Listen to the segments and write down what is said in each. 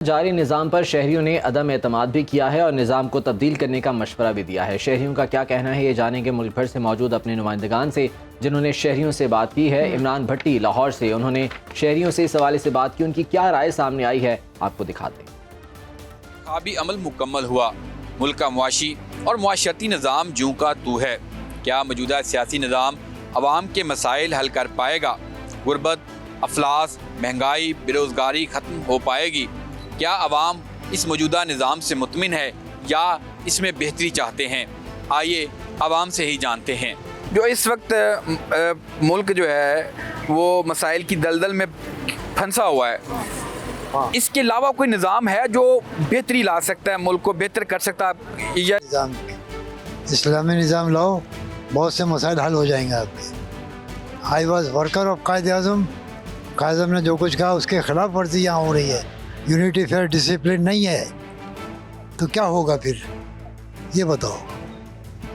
جاری نظام پر شہریوں نے عدم اعتماد بھی کیا ہے اور نظام کو تبدیل کرنے کا مشورہ بھی دیا ہے۔ شہریوں کا کیا کہنا ہے یہ جانیں گے ملک بھر سے موجود اپنے نمائندگان سے جنہوں نے شہریوں سے بات کی ہے۔ عمران بھٹی لاہور سے، انہوں نے شہریوں سے اس حوالے سے بات کی، ان کی کیا رائے سامنے آئی ہے آپ کو دکھاتے ہیں۔ انتخابی عمل مکمل ہوا، ملک کا معاشی اور معاشرتی نظام جوں کا تو ہے۔ کیا موجودہ سیاسی نظام عوام کے مسائل حل کر پائے گا؟ غربت، افلاس، مہنگائی، بے روزگاری ختم ہو پائے گی؟ کیا عوام اس موجودہ نظام سے مطمئن ہے یا اس میں بہتری چاہتے ہیں؟ آئیے عوام سے ہی جانتے ہیں۔ جو اس وقت ملک جو ہے وہ مسائل کی دلدل میں پھنسا ہوا ہے، اس کے علاوہ کوئی نظام ہے جو بہتری لا سکتا ہے، ملک کو بہتر کر سکتا ہے؟ نظام اسلامی نظام لاؤ، بہت سے مسائل حل ہو جائیں گے آپ کے۔ I was worker of Quaid Azam, Quaid Azam نے جو کچھ کہا اس کے خلاف ورزی یہاں ہو رہی ہے، یونٹی فیئر ڈسپلن نہیں ہے، تو کیا ہوگا پھر یہ بتاؤ۔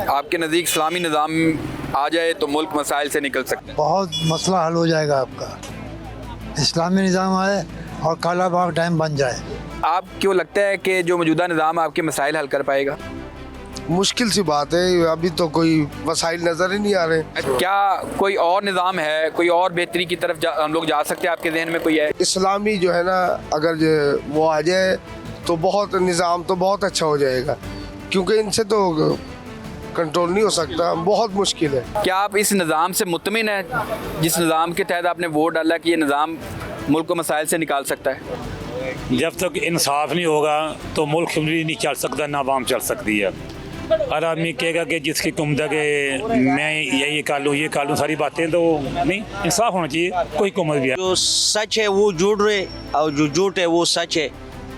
آپ کے نزدیک اسلامی نظام آ جائے تو ملک مسائل سے نکل سکتا ہے؟ بہت مسئلہ حل ہو جائے گا آپ کا، اسلامی نظام آئے اور کالا باغ ڈیم بن جائے۔ آپ کیوں لگتا ہے کہ جو موجودہ نظام آپ کے مسائل حل کر پائے گا؟ مشکل سی بات ہے، ابھی تو کوئی وسائل نظر ہی نہیں آ رہے۔ کیا کوئی اور نظام ہے، کوئی اور بہتری کی طرف ہم لوگ جا سکتے ہیں؟ آپ کے ذہن میں کوئی ہے؟ اسلامی جو ہے نا، اگر وہ آ جائے تو بہت نظام تو بہت اچھا ہو جائے گا، کیونکہ ان سے تو کنٹرول نہیں ہو سکتا، بہت مشکل ہے۔ کیا آپ اس نظام سے مطمئن ہیں جس نظام کے تحت آپ نے ووٹ ڈالا کہ یہ نظام ملک کو مسائل سے نکال سکتا ہے؟ جب تک انصاف نہیں ہوگا تو ملک بھی نہیں چل سکتا، نہ عوام چل سکتی ہے۔ ہر آدمی کہے گا کہ جس کی قوم ہے کہ میں یہ کر لوں یہ کر لوں، ساری باتیں تو نہیں، انصاف ہونا چاہیے کوئی قومت بھی ہے۔ جو سچ ہے وہ جھوٹ رہے اور جو جھوٹ ہے وہ سچ ہے،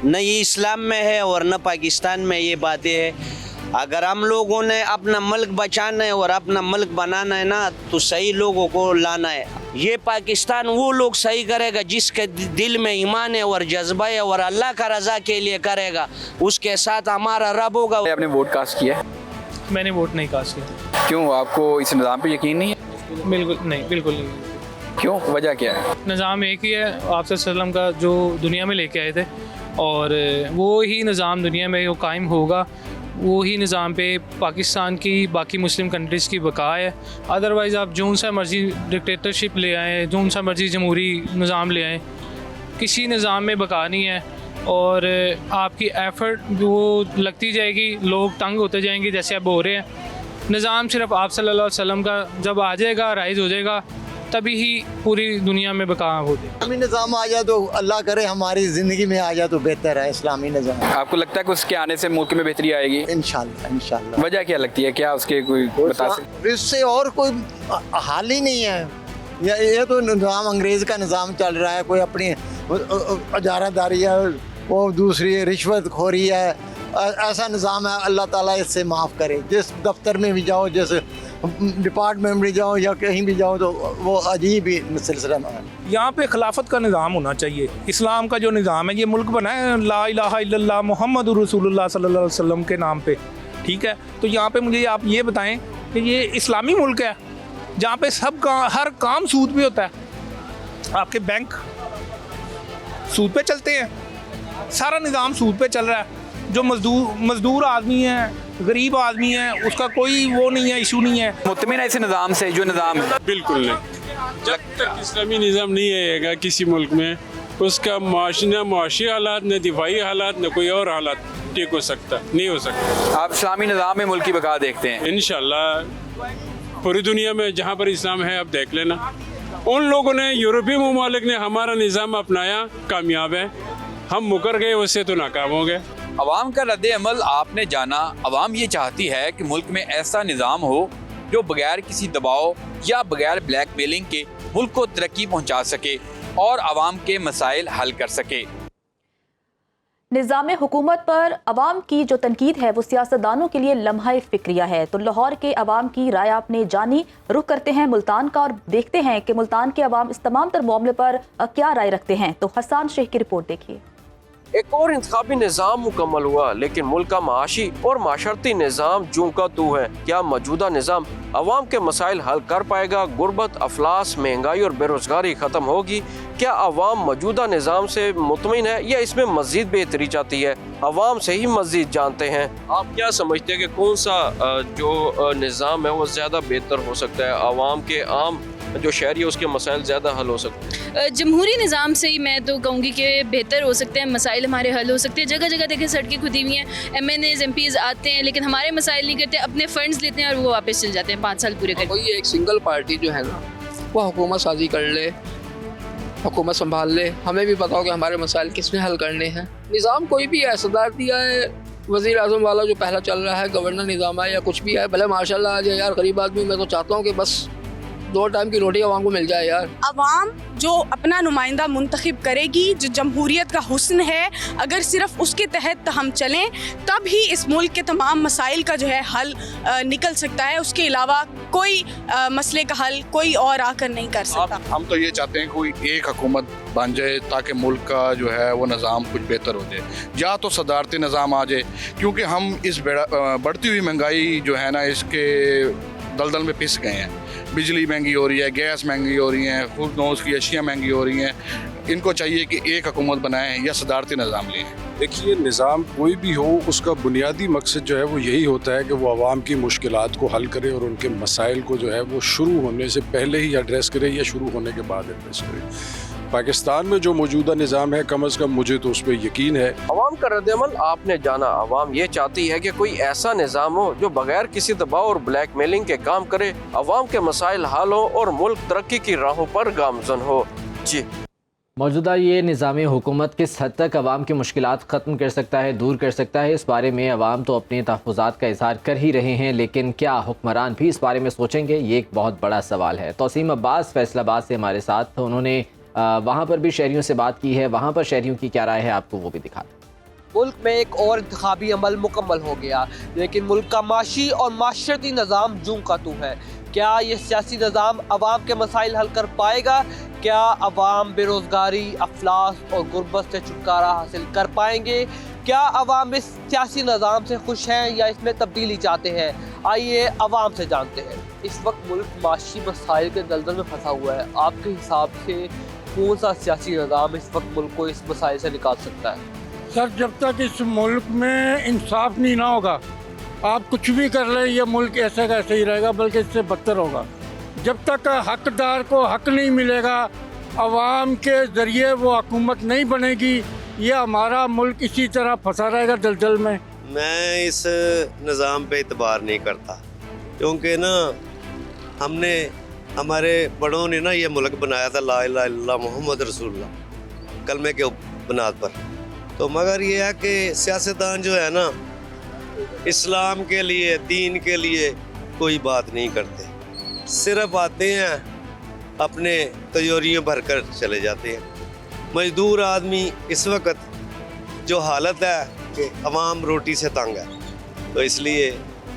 نہ یہ اسلام میں ہے اور نہ پاکستان میں یہ باتیں ہیں۔ اگر ہم لوگوں نے اپنا ملک بچانا ہے اور اپنا ملک بنانا ہے نا، تو صحیح لوگوں کو لانا ہے۔ یہ پاکستان وہ لوگ صحیح کرے گا جس کے دل میں ایمان ہے اور جذبہ ہے اور اللہ کا رضا کے لیے کرے گا، اس کے ساتھ ہمارا رب ہوگا۔ آپ نے ووٹ کاسٹ کیا ہے؟ میں نے ووٹ نہیں کاسٹ کیا۔ کیوں؟ آپ کو اس نظام پہ یقین نہیں ہے؟ بالکل نہیں۔ کیوں؟ وجہ کیا ہے؟ نظام ایک ہی ہے، آپ صلی اللہ علیہ وسلم کا جو دنیا میں لے کے آئے تھے، اور وہی نظام دنیا میں وہ قائم ہوگا، وہی نظام پہ پاکستان کی باقی مسلم کنٹریز کی بقا ہے۔ ادروائز آپ جون سا مرضی ڈکٹیٹرشپ لے آئیں، جون سا مرضی جمہوری نظام لے آئیں، کسی نظام میں بقا نہیں ہے، اور آپ کی ایفرٹ وہ لگتی جائے گی، لوگ تنگ ہوتے جائیں گے جیسے اب ہو رہے ہیں۔ نظام صرف آپ صلی اللہ علیہ وسلم کا جب آ جائے گا، رائز ہو جائے گا، تبھی ہی پوری دنیا میں بقا ہوتی ہے۔ اسلامی نظام آ جائے تو اللہ کرے ہماری زندگی میں آ جائے تو بہتر ہے اسلامی نظام۔ آپ کو لگتا ہے کہ اس کے آنے سے ملک میں بہتری آئے گی؟ انشاءاللہ۔ وجہ کیا لگتی ہے؟ کیا اس کے کوئی بتا سکتے؟ اس سے اور کوئی حال ہی نہیں ہے، یہ تو نظام انگریز کا نظام چل رہا ہے، کوئی اپنی اجارہ داری ہے، وہ دوسری رشوت خوری ہے، ایسا نظام ہے۔ اللہ تعالیٰ اس سے معاف کرے۔ جس دفتر میں بھی جاؤ، جس ڈپارٹمنٹ میں جاؤ یا کہیں بھی جاؤ تو وہ عجیب ہی سلسلہ ہے۔ یہاں پہ خلافت کا نظام ہونا چاہیے۔ اسلام کا جو نظام ہے، یہ ملک بنا ہے لا الہ الا اللہ محمد رسول اللہ صلی اللہ علیہ وسلم کے نام پہ، ٹھیک ہے؟ تو یہاں پہ مجھے آپ یہ بتائیں کہ یہ اسلامی ملک ہے جہاں پہ سب کا ہر کام سود پہ ہوتا ہے۔ آپ کے بینک سود پہ چلتے ہیں، سارا نظام سود پہ چل رہا ہے۔ جو مزدور آدمی ہے، غریب آدمی ہے، اس کا کوئی وہ نہیں ہے، ایشو نہیں ہے۔ مطمئن ہے اس نظام سے جو نظام ہے؟ بالکل نہیں۔ جب تک اسلامی نظام نہیں آئے گا کسی ملک میں، اس کا نہ معاشی حالات، نہ دفاعی حالات، نہ کوئی اور حالات ٹھیک ہو سکتا، نہیں ہو سکتا۔ آپ اسلامی نظام میں ملک کی بقا دیکھتے ہیں؟ انشاءاللہ پوری دنیا میں جہاں پر اسلام ہے آپ دیکھ لینا، ان لوگوں نے، یورپی ممالک نے ہمارا نظام اپنایا، کامیاب ہے، ہم مکر گئے، اس سے تو ناکام ہو گئے۔ عوام کا رد عمل آپ نے جانا۔ عوام یہ چاہتی ہے کہ ملک میں ایسا نظام ہو جو بغیر کسی دباؤ یا بغیر بلیک میلنگ کے ملک کو ترقی پہنچا سکے اور عوام کے مسائل حل کر سکے۔ نظام حکومت پر عوام کی جو تنقید ہے وہ سیاستدانوں کے لیے لمحہ فکریہ ہے، تو لاہور کے عوام کی رائے آپ نے جانی۔ رخ کرتے ہیں ملتان کا اور دیکھتے ہیں کہ ملتان کے عوام اس تمام تر معاملے پر کیا رائے رکھتے ہیں۔ تو حسان شیخ کی رپورٹ دیکھیے۔ ایک اور انتخابی نظام مکمل ہوا لیکن ملک کا معاشی اور معاشرتی نظام جوں کا تو ہے. کیا موجودہ نظام عوام کے مسائل حل کر پائے گا؟ غربت، افلاس، مہنگائی اور بے روزگاری ختم ہوگی؟ کیا عوام موجودہ نظام سے مطمئن ہے یا اس میں مزید بہتری چاہتی ہے؟ عوام سے ہی مزید جانتے ہیں. آپ کیا سمجھتے ہیں کہ کون سا جو نظام ہے وہ زیادہ بہتر ہو سکتا ہے؟ عوام کے عام جو شہری ہے اس کے مسائل زیادہ حل ہو سکتے ہیں؟ جمہوری نظام سے ہی میں تو کہوں گی کہ بہتر ہو سکتے ہیں، مسائل ہمارے حل ہو سکتے ہیں. جگہ جگہ دیکھیں سڑکیں کھدی ہوئی ہیں، MNAs MPs آتے ہیں لیکن ہمارے مسائل نہیں کرتے، اپنے فنڈز لیتے ہیں اور وہ واپس چل جاتے ہیں 5 سال پورے کر کے. کوئی ایک سنگل پارٹی جو ہے نا وہ حکومت سازی کر لے، حکومت سنبھال لے، ہمیں بھی پتا ہو کہ ہمارے مسائل کس نے حل کرنے ہیں. نظام کوئی بھی ہے، صدارتیہ ہے، وزیر اعظم والا جو پہلا چل رہا ہے، گورنر نظام ہے یا کچھ بھی ہے، بھلے ماشاء اللہ آ جائے یار. غریب آدمی میں تو چاہتا ہوں کہ بس 2 ٹائم کی روٹی عوام کو مل جائے یار. عوام جو اپنا نمائندہ منتخب کرے گی، جو جمہوریت کا حسن ہے، اگر صرف اس کے تحت ہم چلیں تب ہی اس ملک کے تمام مسائل کا جو ہے حل نکل سکتا ہے. اس کے علاوہ کوئی مسئلے کا حل کوئی اور آ کر نہیں کر سکتا. ہم تو یہ چاہتے ہیں کوئی ایک حکومت بن جائے تاکہ ملک کا جو ہے وہ نظام کچھ بہتر ہو جائے، یا تو صدارتی نظام آ جائے، کیونکہ ہم اس بڑھتی ہوئی مہنگائی جو ہے نا اس کے دلدل میں پس گئے ہیں. بجلی مہنگی ہو رہی ہے، گیس مہنگی ہو رہی ہیں، خود نوز کی اشیاء مہنگی ہو رہی ہیں. ان کو چاہیے کہ ایک حکومت بنائیں یا صدارتی نظام لیں. دیکھیے نظام کوئی بھی ہو اس کا بنیادی مقصد جو ہے وہ یہی ہوتا ہے کہ وہ عوام کی مشکلات کو حل کرے اور ان کے مسائل کو جو ہے وہ شروع ہونے سے پہلے ہی ایڈریس کرے یا شروع ہونے کے بعد ایڈریس کرے. پاکستان میں جو موجودہ نظام ہے کم از کم مجھے تو اس پہ یقین ہے. عوام کا رد عمل آپ نے جانا. عوام یہ چاہتی ہے کہ کوئی ایسا نظام ہو جو بغیر کسی دباؤ اور بلیک میلنگ کے کام کرے، عوام کے مسائل حل ہو اور ملک ترقی کی راہوں پر گامزن ہو. جی موجودہ یہ نظام حکومت کس حد تک عوام کی مشکلات ختم کر سکتا ہے، دور کر سکتا ہے، اس بارے میں عوام تو اپنے تحفظات کا اظہار کر ہی رہے ہیں، لیکن کیا حکمران بھی اس بارے میں سوچیں گے؟ یہ ایک بہت بڑا سوال ہے. توسیم عباس فیصل آباد سے ہمارے ساتھ، انہوں نے وہاں پر بھی شہریوں سے بات کی ہے. وہاں پر شہریوں کی کیا رائے ہے آپ کو وہ بھی دکھا دیں. ملک میں ایک اور انتخابی عمل مکمل ہو گیا لیکن ملک کا معاشی اور معاشرتی نظام جوں کا تو ہے. کیا یہ سیاسی نظام عوام کے مسائل حل کر پائے گا؟ کیا عوام بے روزگاری، افلاس اور غربت سے چھٹکارا حاصل کر پائیں گے؟ کیا عوام اس سیاسی نظام سے خوش ہیں یا اس میں تبدیلی چاہتے ہیں؟ آئیے عوام سے جانتے ہیں. اس وقت ملک معاشی مسائل کے دلدل میں پھنسا ہوا ہے. آپ کے حساب سے کون سا سیاسی نظام اس وقت ملک کو اس مسائل سے نکال سکتا ہے؟ سر جب تک اس ملک میں انصاف نہیں نہ ہوگا، آپ کچھ بھی کر لیں یہ ملک ایسے کا ایسے ہی رہے گا، بلکہ اس سے بدتر ہوگا. جب تک حقدار کو حق نہیں ملے گا، عوام کے ذریعے وہ حکومت نہیں بنے گی، یہ ہمارا ملک اسی طرح پھنسا رہے گا دلدل میں. میں اس نظام پہ اعتبار نہیں کرتا کیونکہ نا ہم نے ہمارے بڑوں نے نا یہ ملک بنایا تھا لا الہ الا اللہ محمد رسول اللہ کلمے کے بنیاد پر. تو مگر یہ ہے کہ سیاستدان جو ہے نا اسلام کے لیے، دین کے لیے کوئی بات نہیں کرتے، صرف آتے ہیں اپنے تجوریوں بھر کر چلے جاتے ہیں. مزدور آدمی اس وقت جو حالت ہے کہ عوام روٹی سے تنگ ہے، تو اس لیے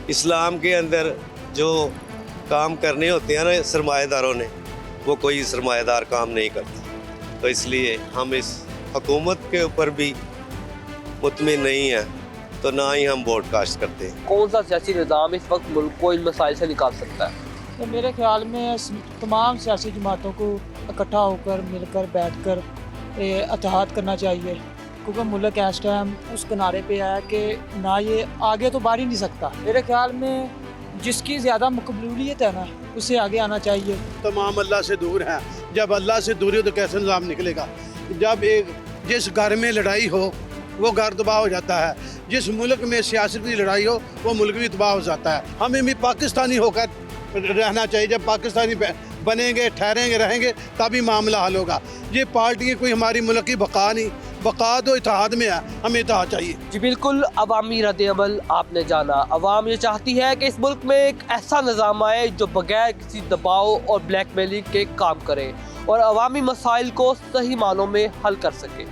اسلام کے اندر جو کام کرنے ہوتے ہیں نا سرمایہ داروں نے، وہ کوئی سرمایہ دار کام نہیں کرتا. تو اس لیے ہم اس حکومت کے اوپر بھی مطمئن نہیں ہیں، تو نہ ہی ہم ووٹ کاسٹ کرتے ہیں. کون سا سیاسی نظام اس وقت ملک کو ان مسائل سے نکال سکتا ہے؟ تو میرے خیال میں تمام سیاسی جماعتوں کو اکٹھا ہو کر مل کر بیٹھ کر اتحاد کرنا چاہیے، کیونکہ ملک اس ٹائم اس کنارے پہ ہے کہ نہ یہ آگے تو بڑھ ہی نہیں سکتا. میرے خیال میں جس کی زیادہ مقبولیت ہے نا اسے آگے آنا چاہیے. تمام اللہ سے دور ہیں، جب اللہ سے دوری ہو تو کیسے نظام نکلے گا؟ جب جس گھر میں لڑائی ہو وہ گھر تباہ ہو جاتا ہے، جس ملک میں سیاست کی لڑائی ہو وہ ملک بھی تباہ ہو جاتا ہے. ہمیں بھی پاکستانی ہو کر رہنا چاہیے. جب پاکستانی بنیں گے، ٹھہریں گے، رہیں گے تبھی معاملہ حل ہوگا. یہ پارٹی کوئی ہماری ملک کی بقا نہیں، بقا تو اتحاد میں ہے، ہمیں اتحاد چاہیے. جی بالکل، عوامی رد عمل آپ نے جانا. عوام یہ چاہتی ہے کہ اس ملک میں ایک ایسا نظام آئے جو بغیر کسی دباؤ اور بلیک میلنگ کے کام کرے اور عوامی مسائل کو صحیح معنوں میں حل کر سکے.